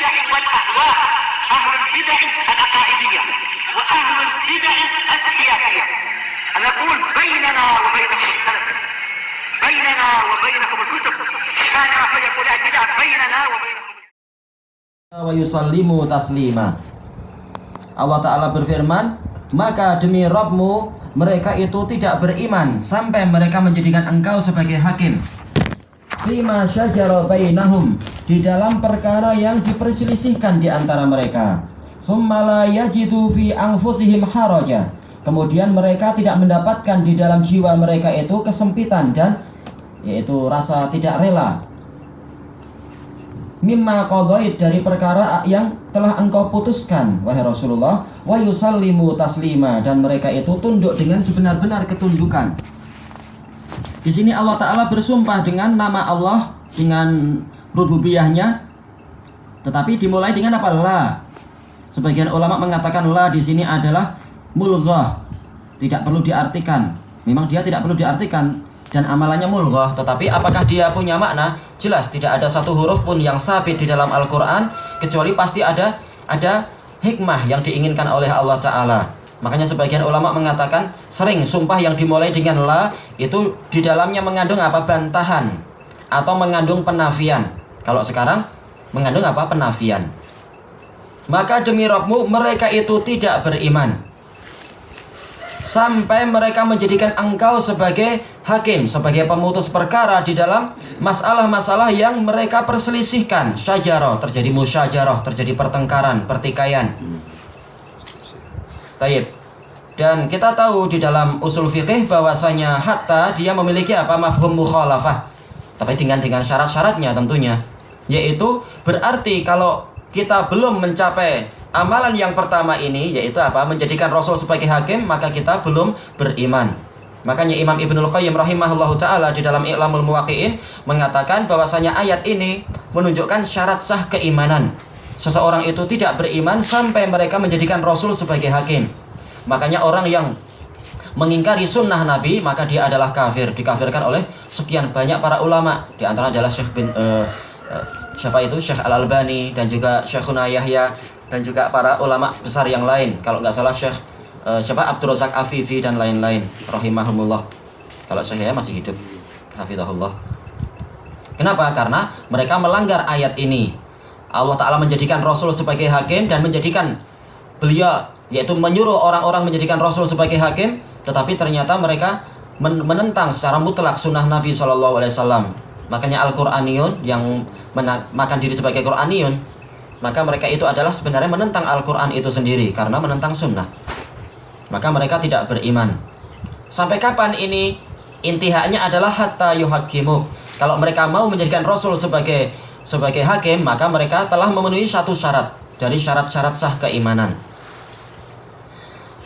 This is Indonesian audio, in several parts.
البدع والأهواء، أهل البدع العقائدية وأهل البدع السياسية. نقول بيننا وبينكم السلف، بيننا وبينكم الكتب، كان فيقول البدع بيننا وبينكم. Wa yusallimu taslima. Allah Ta'ala berfirman, maka demi Rabbmu mereka itu tidak beriman sampai mereka menjadikan engkau sebagai hakim fima syajara bainahum, di dalam perkara yang diperselisihkan di antara mereka. Summa la yajidu fi anfusihim haraja, kemudian mereka tidak mendapatkan di dalam jiwa mereka itu kesempitan dan yaitu rasa tidak rela mimma qadait, dari perkara yang telah engkau putuskan wahai Rasulullah, wa yusallimu taslima, dan mereka itu tunduk dengan sebenar-benar ketundukan. Di sini Allah Ta'ala bersumpah dengan nama Allah, dengan rububiyahnya, tetapi dimulai dengan apa? La. Sebagian ulama mengatakan la di sini adalah mulghah, tidak perlu diartikan. Memang dia tidak perlu diartikan dan amalannya mulghah, tetapi apakah dia punya makna? Jelas tidak ada satu huruf pun yang sabit di dalam Al-Quran, kecuali pasti ada hikmah yang diinginkan oleh Allah Ta'ala. Makanya sebagian ulama mengatakan sering sumpah yang dimulai dengan la itu di dalamnya mengandung apa? Bantahan atau mengandung penafian. Kalau sekarang mengandung apa? Penafian. Maka demi Rabbmu mereka itu tidak beriman sampai mereka menjadikan engkau sebagai hakim, sebagai pemutus perkara di dalam masalah-masalah yang mereka perselisihkan. Syajarah, terjadi musyajarah, terjadi pertengkaran, pertikaian. Taib. Dan kita tahu di dalam usul fikih bahwasanya hatta dia memiliki apa? Mafhum mukhalafah. Tapi dengan syarat-syaratnya tentunya. Yaitu berarti kalau kita belum mencapai amalan yang pertama ini, yaitu apa? Menjadikan Rasul sebagai hakim, maka kita belum beriman. Makanya Imam Ibnul Qayyim rahimahullahu ta'ala di dalam I'lamul Muwaqqi'in mengatakan bahwasanya ayat ini menunjukkan syarat sah keimanan. Seseorang itu tidak beriman sampai mereka menjadikan Rasul sebagai hakim. Makanya orang yang mengingkari sunnah Nabi, maka dia adalah kafir, dikafirkan oleh sekian banyak para ulama. Di antara adalah Syekh Syekh Al-Albani dan juga Syekhuna Yahya dan juga para ulama besar yang lain. Kalau nggak salah Syekh Abdul Razak Afifi dan lain-lain rahimahumullah. Kalau Syekh masih hidup, hafizahullah. Kenapa? Karena mereka melanggar ayat ini. Allah Ta'ala menjadikan Rasul sebagai hakim dan menjadikan beliau, yaitu menyuruh orang-orang menjadikan Rasul sebagai hakim, tetapi ternyata mereka menentang secara mutlak sunnah Nabi SAW. Makanya Al-Quraniyun yang makan diri sebagai Quraniyun, maka mereka itu adalah sebenarnya menentang Al-Quran itu sendiri karena menentang sunnah. Maka mereka tidak beriman. Sampai kapan ini? Intihanya adalah hatta yuhakimu. Kalau mereka mau menjadikan Rasul sebagai hakim, maka mereka telah memenuhi satu syarat dari syarat-syarat sah keimanan.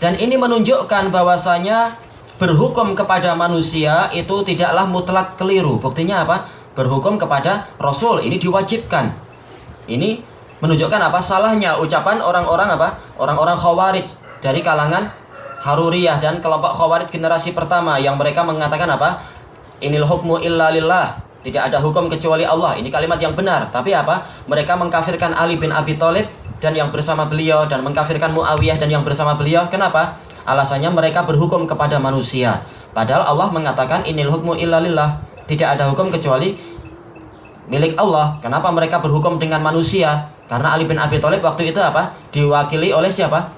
Dan ini menunjukkan bahwasanya berhukum kepada manusia itu tidaklah mutlak keliru. Buktinya apa? Berhukum kepada Rasul ini diwajibkan. Ini menunjukkan apa? Salahnya ucapan orang-orang apa? Orang-orang Khawarij dari kalangan Haruriyah dan kelompok Khawarij generasi pertama yang mereka mengatakan apa? Inil hukmu illa lillah. Tidak ada hukum kecuali Allah. Ini kalimat yang benar. Tapi apa? Mereka mengkafirkan Ali bin Abi Thalib dan yang bersama beliau, dan mengkafirkan Muawiyah dan yang bersama beliau. Kenapa? Alasannya mereka berhukum kepada manusia. Padahal Allah mengatakan inil hukmu illa lillah. Tidak ada hukum kecuali milik Allah. Kenapa mereka berhukum dengan manusia? Karena Ali bin Abi Thalib waktu itu apa? Diwakili oleh siapa?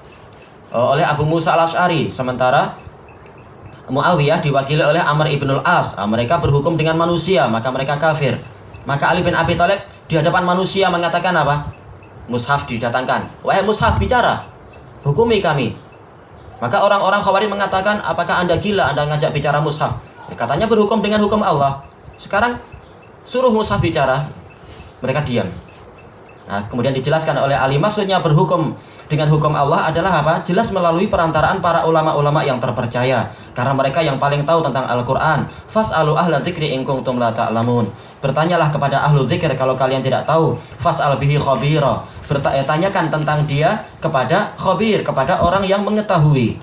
Oleh Abu Musa al-Asy'ari. Sementara Muawiyah diwakili oleh Amr ibn al-As. Mereka berhukum dengan manusia, maka mereka kafir. Maka Ali bin Abi Thalib di hadapan manusia mengatakan apa? Mushaf didatangkan. Wahai mushaf, bicara, hukumi kami. Maka orang-orang Khawarij mengatakan, apakah anda gila, anda ngajak bicara mushaf? Katanya berhukum dengan hukum Allah. Sekarang suruh mushaf bicara. Mereka diam. Nah, kemudian dijelaskan oleh Ali, maksudnya berhukum dengan hukum Allah adalah apa? Jelas melalui perantaraan para ulama-ulama yang terpercaya. Karena mereka yang paling tahu tentang Al-Quran. Fas'alu ahla dzikri in kuntum la ta'lamun. Bertanyalah kepada ahlu dzikir kalau kalian tidak tahu. Fas'al bihi khabira. Tanyakan tentang dia kepada khabir, kepada orang yang mengetahui.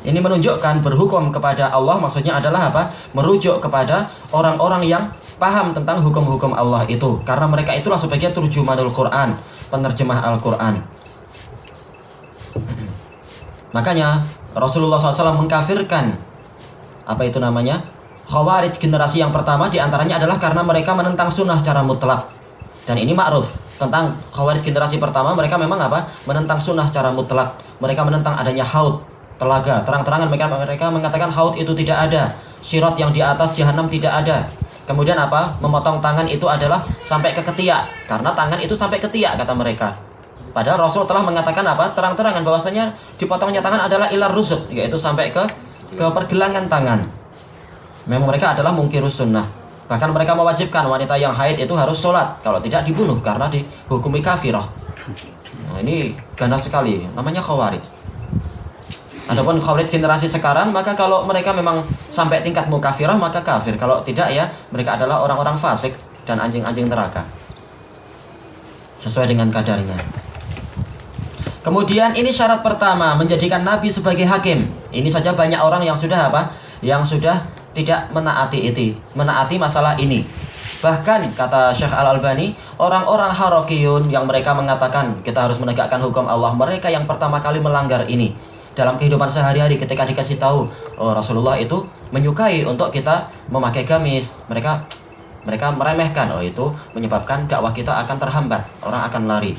Ini menunjukkan berhukum kepada Allah maksudnya adalah apa? Merujuk kepada orang-orang yang paham tentang hukum-hukum Allah itu, karena mereka itulah sebagai turjumanul Quran, penerjemah Al-Quran. Makanya Rasulullah SAW mengkafirkan Khawarij generasi yang pertama, diantaranya adalah karena mereka menentang sunnah secara mutlak. Dan ini ma'ruf tentang Khawarij generasi pertama, mereka memang menentang sunnah secara mutlak. Mereka menentang adanya haud, telaga. Terang-terangan mereka mengatakan haud itu tidak ada, sirat yang di atas jahanam tidak ada. Kemudian memotong tangan itu adalah sampai ke ketiak, karena tangan itu sampai ketiak kata mereka. Padahal Rasul telah mengatakan terang-terangan bahwasanya dipotongnya tangan adalah ilar rusuk, yaitu sampai ke pergelangan tangan. Memang mereka adalah mungkirus sunnah. Bahkan mereka mewajibkan wanita yang haid itu harus sholat, kalau tidak dibunuh karena dihukumi kafirah. Nah, ini ganas sekali, namanya Khawarij. Adapun Khawarij generasi sekarang, maka kalau mereka memang sampai tingkat mukafirah maka kafir. Kalau tidak ya mereka adalah orang-orang fasik dan anjing-anjing neraka. Sesuai dengan kadarnya. Kemudian ini syarat pertama, menjadikan Nabi sebagai hakim. Ini saja banyak orang yang sudah Yang sudah tidak menaati masalah ini. Bahkan kata Syekh Al-Albani, orang-orang Harokiyun yang mereka mengatakan kita harus menegakkan hukum Allah, mereka yang pertama kali melanggar ini. Dalam kehidupan sehari-hari ketika dikasih tahu Rasulullah itu menyukai untuk kita memakai gamis, mereka meremehkan. Itu menyebabkan dakwah kita akan terhambat, orang akan lari.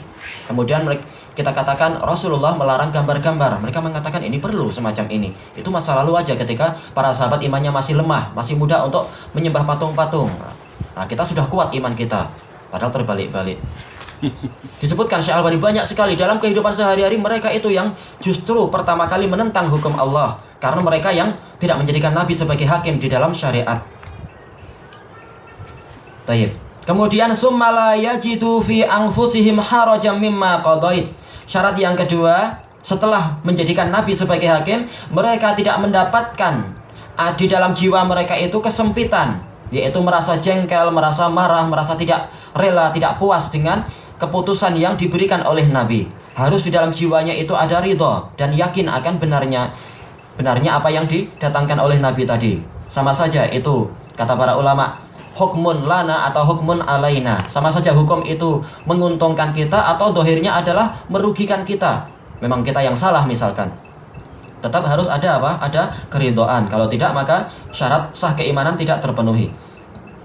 Kemudian kita katakan Rasulullah melarang gambar-gambar, mereka mengatakan ini perlu semacam ini. Itu masa lalu aja ketika para sahabat imannya masih lemah, masih muda untuk menyembah patung-patung. Nah, kita sudah kuat iman kita, padahal terbalik-balik. Disebutkan Syekh Al-Albani banyak sekali dalam kehidupan sehari-hari mereka itu yang justru pertama kali menentang hukum Allah, karena mereka yang tidak menjadikan Nabi sebagai hakim di dalam syariat. Tayyib. Kemudian summa la yajidu fi anfusihim harajan mimma qadait. Syarat yang kedua, setelah menjadikan Nabi sebagai hakim, mereka tidak mendapatkan di dalam jiwa mereka itu kesempitan, yaitu merasa jengkel, merasa marah, merasa tidak rela, tidak puas dengan keputusan yang diberikan oleh Nabi. Harus di dalam jiwanya itu ada ridho dan yakin akan benarnya apa yang didatangkan oleh Nabi tadi. Sama saja itu kata para ulama, hukmun lana atau hukmun alaina. Sama saja hukum itu menguntungkan kita atau dohirnya adalah merugikan kita. Memang kita yang salah misalkan. Tetap harus ada ada keridhaan. Kalau tidak maka syarat sah keimanan tidak terpenuhi.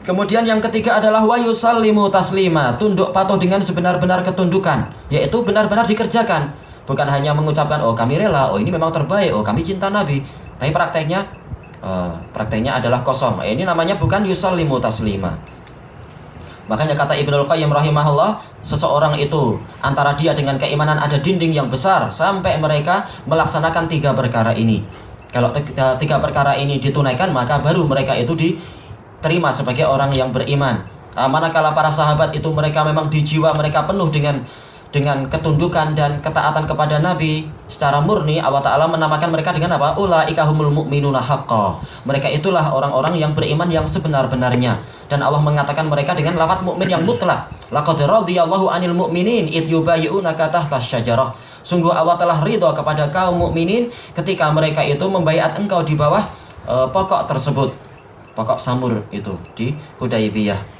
Kemudian yang ketiga adalah wa yusallimu taslima, tunduk patuh dengan sebenar-benar ketundukan, yaitu benar-benar dikerjakan, bukan hanya mengucapkan kami rela, ini memang terbaik, kami cinta Nabi, tapi prakteknya adalah kosong. Ini namanya bukan yusallimu taslima. Makanya kata Ibnul Qayyim rahimahullah, seseorang itu antara dia dengan keimanan ada dinding yang besar sampai mereka melaksanakan 3 perkara ini. Kalau 3 perkara ini ditunaikan maka baru mereka itu diterima sebagai orang yang beriman. Manakala para sahabat itu mereka memang di jiwa mereka penuh dengan ketundukan dan ketaatan kepada Nabi secara murni, Allah Ta'ala menamakan mereka dengan ulaika humul mu'minuna haqqan. Mereka itulah orang-orang yang beriman yang sebenar-benarnya. Dan Allah mengatakan mereka dengan lafaz mukmin yang mutlak. Laqad radhiyallahu 'anil mu'minin id yubayyi'unaka tahta syajarah. Sungguh Allah telah ridha kepada kaum mukminin ketika mereka itu membaiat engkau di bawah pokok tersebut. Pokok samur itu di Hudaybiyah.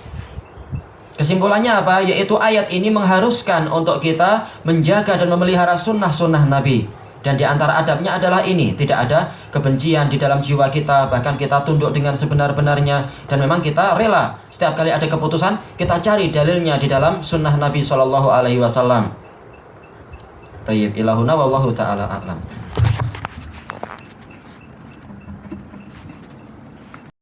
Kesimpulannya apa? Yaitu ayat ini mengharuskan untuk kita menjaga dan memelihara sunnah-sunnah Nabi. Dan di antara adabnya adalah ini, tidak ada kebencian di dalam jiwa kita, bahkan kita tunduk dengan sebenar-benarnya. Dan memang kita rela, setiap kali ada keputusan, kita cari dalilnya di dalam sunnah Nabi SAW. Tayyib ilahuna wallahu ta'ala a'lam.